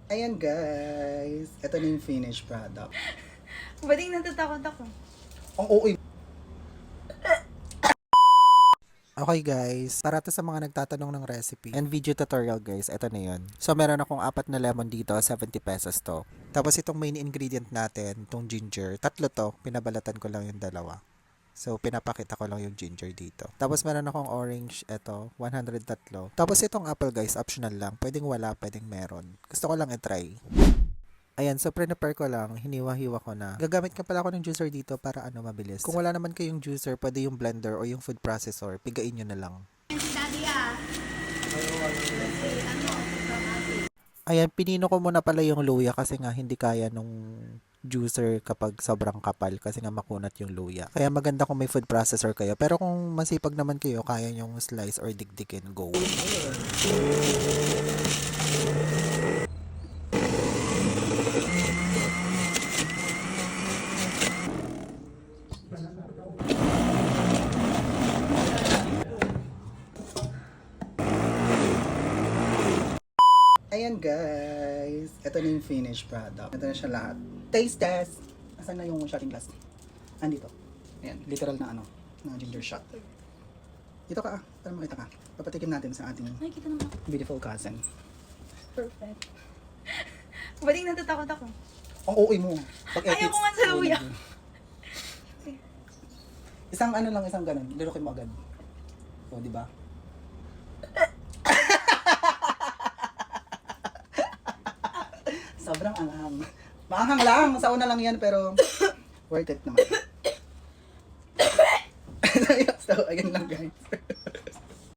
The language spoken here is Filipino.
Ayan guys, ito na yung finished product. Bading natatakot ako. Ang OA. Okay guys, para to sa mga nagtatanong ng recipe and video tutorial guys, ito na yun. So meron akong 4 na lemon dito, 70 pesos to. Tapos itong main ingredient natin, itong ginger, 3 to, pinabalatan ko lang yung 2. So pinapakita ko lang yung ginger dito. Tapos meron akong orange, ito, 103. Tapos itong apple guys, optional lang. Pwedeng wala, pwedeng meron. Gusto ko lang i-try. Ayan, so prepare ko lang, hiniwa-hiwa ko na. Gagamit ka pala ako ng juicer dito para mabilis. Kung wala naman kayong juicer, pwede yung blender o yung food processor, pigain nyo na lang. Ayan, pinino ko muna pala yung luya kasi nga hindi kaya nung juicer kapag sobrang kapal kasi nga makunat yung luya. Kaya maganda kung may food processor kayo. Pero kung masipag naman kayo, kaya yung slice or dikdikin, go. Ayan guys, ito na yung finished product. Ito na siya lahat. Taste test! Asan na yung shotting glass? Andito. Ayan, literal na na ginger shot. Dito ka para makita ka. Papatikim natin sa ating Nakikita naman ako. beautiful cousin. Perfect. Bading natatakot ako. Ang OA mo. Pag Ayaw ko nga sa luya. Isang isang ganun. Lirukin mo agad. So, di ba? Sobrang anghang. Maanghang lang. Sa una lang yan, pero worth it naman. So, ayan lang guys.